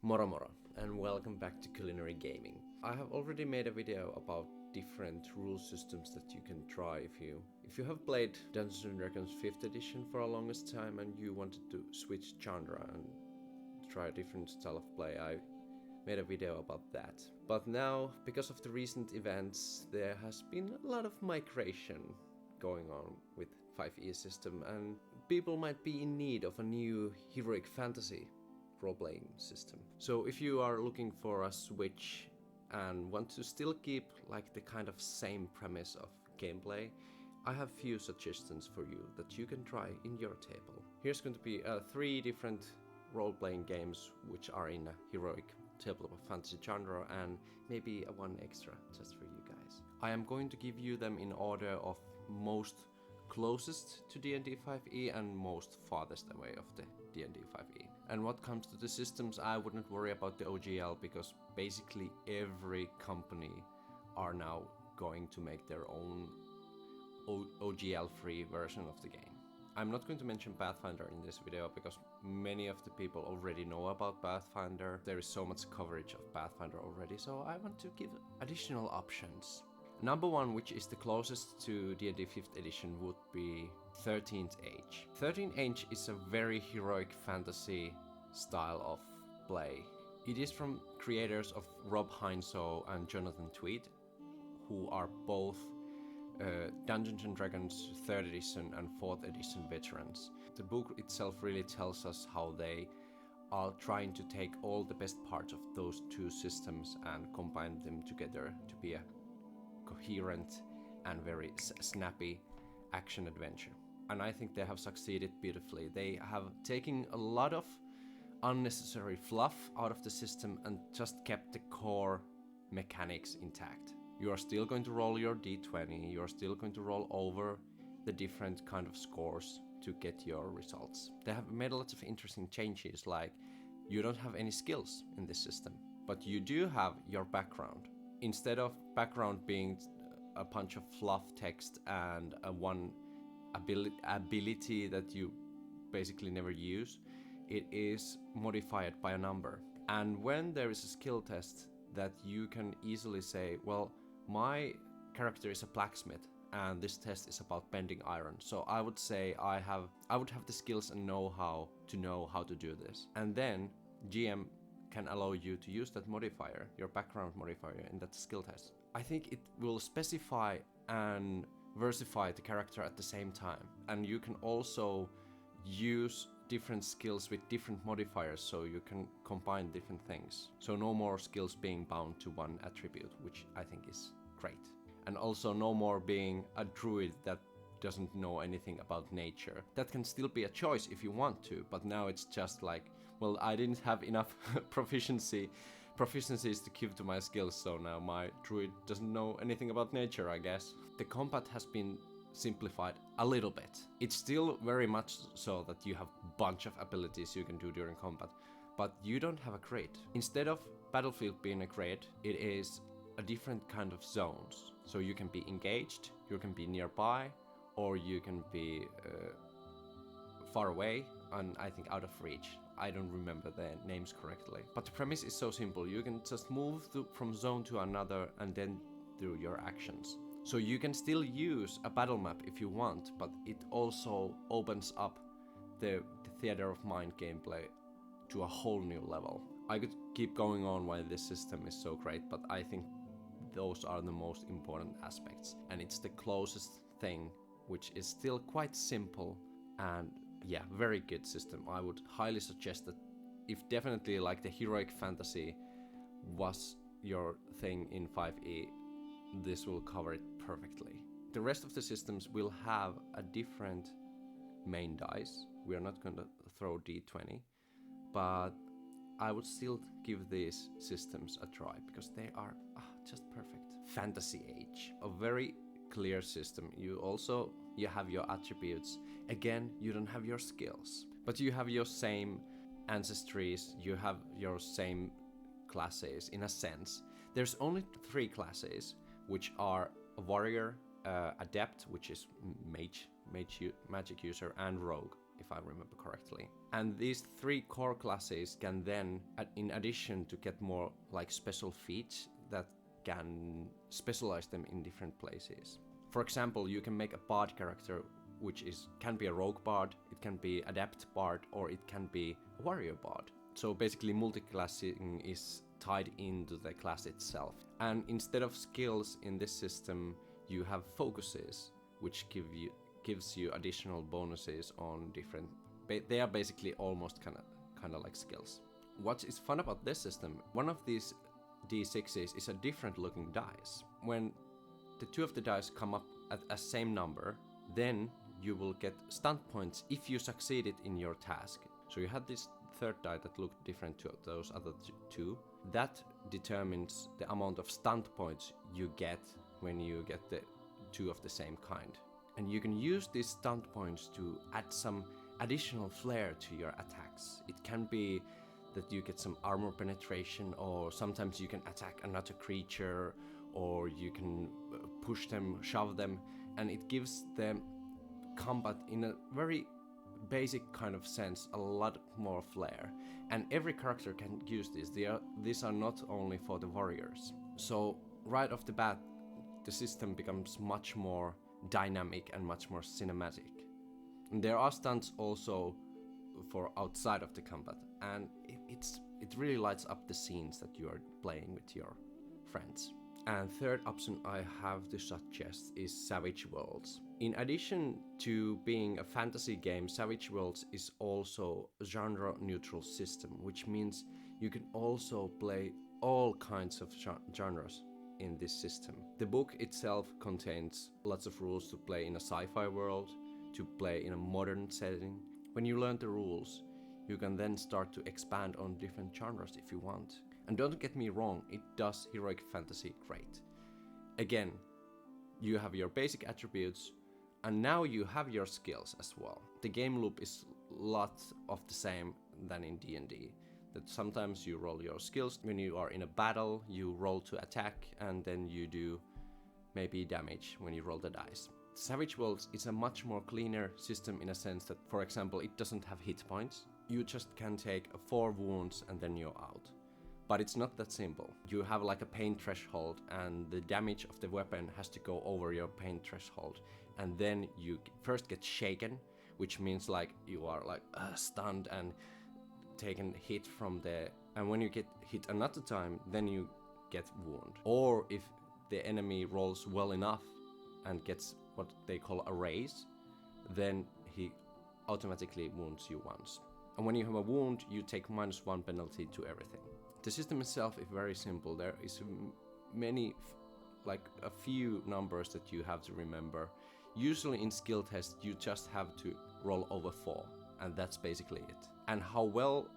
Moro and welcome back to Culinary Gaming. I have already made a video about different rule systems that you can try if you have played Dungeons & Dragons 5th edition for a longest time and you wanted to switch genre and try a different style of play. I made a video about that. But now, because of the recent events, there has been a lot of migration going on with 5e system, and people might be in need of a new heroic fantasy role-playing system. So if you are looking for a switch and want to still keep like the kind of same premise of gameplay, I have few suggestions for you that you can try in your table. Here's going to be 3 different role-playing games which are in a heroic tabletop fantasy genre, and maybe one extra just for you guys. I am going to give you them in order of most closest to D&D 5e and most farthest away of the D&D 5e. And what comes to the systems, I wouldn't worry about the OGL, because basically every company are now going to make their own OGL-free version of the game. I'm not going to mention Pathfinder in this video because many of the people already know about Pathfinder. There is so much coverage of Pathfinder already, so I want to give additional options. Number 1, which is the closest to D&D 5th edition, would be 13th Age. 13th Age is a very heroic fantasy style of play. It is from creators of Rob Heinsoe and Jonathan Tweed, who are both Dungeons & Dragons 3rd edition and 4th edition veterans. The book itself really tells us how they are trying to take all the best parts of those two systems and combine them together to be a coherent and very snappy action adventure. And I think they have succeeded beautifully. They have taken a lot of unnecessary fluff out of the system and just kept the core mechanics intact. You are still going to roll your d20, you are still going to roll over the different kind of scores to get your results. They have made a lot of interesting changes, like you don't have any skills in this system, but you do have your background. Instead of background being a bunch of fluff text and one ability that you basically never use, it is modified by a number. And when there is a skill test, that you can easily say, well, my character is a blacksmith and this test is about bending iron, so I would say I would have the skills and know-how to do this. And then GM can allow you to use that modifier, your background modifier, in that skill test. I think it will specify and versify the character at the same time, and you can also use different skills with different modifiers, so you can combine different things. So no more skills being bound to one attribute, which I think is great. And also no more being a druid that doesn't know anything about nature. That can still be a choice if you want to, but now it's just like, well, I didn't have enough proficiencies to give to my skills, so now my druid doesn't know anything about nature, I guess. The combat has been simplified a little bit. It's still very much so that you have a bunch of abilities you can do during combat, but you don't have a crit. Instead of battlefield being a crit, it is a different kind of zones. So you can be engaged, you can be nearby, or you can be far away and I think out of reach. I don't remember the names correctly. But the premise is so simple. You can just move from zone to another and then do your actions. So you can still use a battle map if you want, but it also opens up the theater of mind gameplay to a whole new level. I could keep going on why this system is so great, but I think those are the most important aspects. And it's the closest thing, which is still quite simple and yeah, very good system. I would highly suggest that if definitely like the heroic fantasy was your thing in 5e, this will cover it perfectly. The rest of the systems will have a different main dice. We are not going to throw d20, but I would still give these systems a try because they are just perfect. Fantasy Age, a very clear system. You have your attributes. Again, you don't have your skills, but you have your same ancestries, you have your same classes in a sense. There's only 3 classes, which are a warrior, adept, which is magic user, and rogue. if I remember correctly. And these 3 core classes can then, in addition to get more like special feats that can specialize them in different places. For example, you can make a bard character which can be a rogue bard, it can be adept bard, or it can be a warrior bard. So basically multi-classing is tied into the class itself. And instead of skills in this system, you have focuses, which gives you additional bonuses on different. They are basically almost kind of like skills. What is fun about this system? One of these d6s is a different looking dice. When the 2 of the dice come up at a same number, then you will get stunt points if you succeeded in your task. So you had this 3rd die that looked different to those other 2. That determines the amount of stunt points you get when you get the 2 of the same kind. And you can use these stunt points to add some additional flair to your attacks. It can be that you get some armor penetration, or sometimes you can attack another creature, or you can push them, shove them, and it gives the combat in a very basic kind of sense a lot more flair. And every character can use this. These are not only for the warriors. So right off the bat, the system becomes much more dynamic and much more cinematic. And there are stunts also for outside of the combat, and it really lights up the scenes that you are playing with your friends. And 3rd option I have to suggest is Savage Worlds. In addition to being a fantasy game, Savage Worlds is also a genre-neutral system, which means you can also play all kinds of genres in this system. The book itself contains lots of rules to play in a sci-fi world, to play in a modern setting. When you learn the rules, you can then start to expand on different genres if you want. And don't get me wrong, it does heroic fantasy great. Again, you have your basic attributes, and now you have your skills as well. The game loop is a lot of the same than in D&D. That sometimes you roll your skills. When you are in a battle, you roll to attack, and then you do maybe damage when you roll the dice. Savage Worlds is a much more cleaner system in a sense that, for example, it doesn't have hit points. You just can take 4 wounds and then you're out. But it's not that simple. You have like a pain threshold, and the damage of the weapon has to go over your pain threshold. And then you first get shaken, which means like you are like stunned and taken hit from the... And when you get hit another time, then you get wound. Or if the enemy rolls well enough and gets what they call a raise, then he automatically wounds you once. And when you have a wound, you take -1 penalty to everything. The system itself is very simple. There is like a few numbers that you have to remember. Usually in skill tests, you just have to roll over 4, and that's basically it. And how well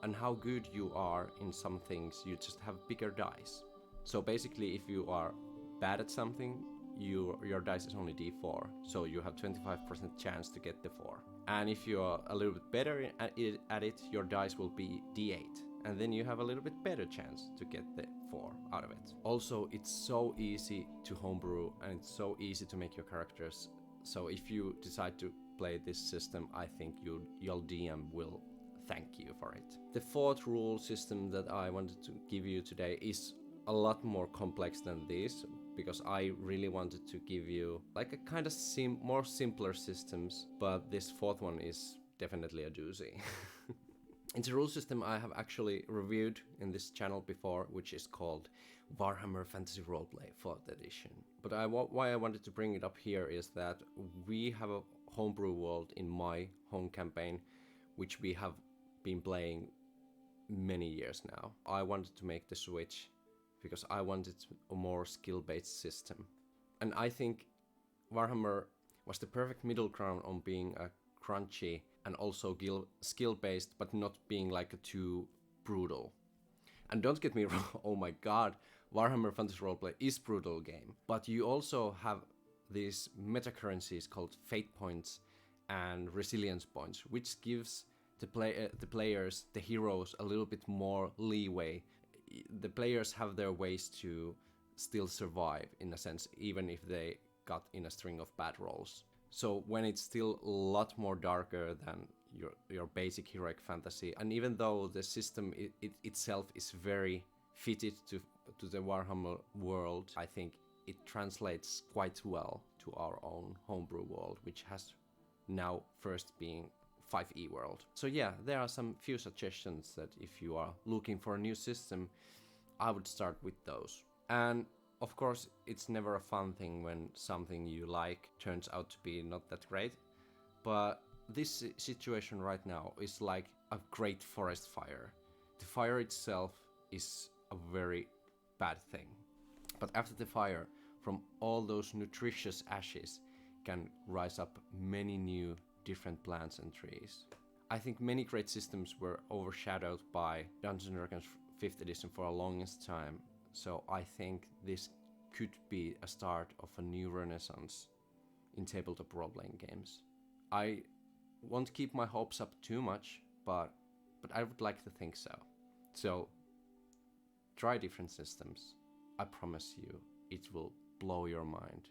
and how good you are in some things, you just have bigger dice. So basically, if you are bad at something, your dice is only d4, so you have 25% chance to get the 4. And if you are a little bit better at it, your dice will be d8, and then you have a little bit better chance to get the 4 out of it. Also, it's so easy to homebrew, and it's so easy to make your characters. So if you decide to play this system, I think your DM will thank you for it. The 4th rule system that I wanted to give you today is a lot more complex than this, because I really wanted to give you like a kind of more simpler systems, but this 4th one is definitely a doozy. It's a rule system I have actually reviewed in this channel before, which is called Warhammer Fantasy Roleplay 4th edition. But why I wanted to bring it up here is that we have a homebrew world in my home campaign, which we have been playing many years now. I wanted to make the switch because I wanted a more skill-based system. And I think Warhammer was the perfect middle ground on being a crunchy and also skill-based, but not being like too brutal. And don't get me wrong, oh my god, Warhammer Fantasy Roleplay is brutal game. But you also have these meta currencies called fate points and resilience points, which gives the players, the heroes, a little bit more leeway. The players have their ways to still survive, in a sense, even if they got in a string of bad rolls. So when it's still a lot more darker than your basic heroic fantasy, and even though the system itself is very fitted to the Warhammer world, I think it translates quite well to our own homebrew world, which has now first being 5e world. So yeah, there are some few suggestions that if you are looking for a new system, I would start with those. And of course, it's never a fun thing when something you like turns out to be not that great, but this situation right now is like a great forest fire. The fire itself is a very bad thing, but after the fire, from all those nutritious ashes can rise up many new different plants and trees. I think many great systems were overshadowed by Dungeons & Dragons 5th edition for a longest time, so I think this could be a start of a new renaissance in tabletop role-playing games. I won't keep my hopes up too much, but I would like to think so. So try different systems. I promise you, it will blow your mind.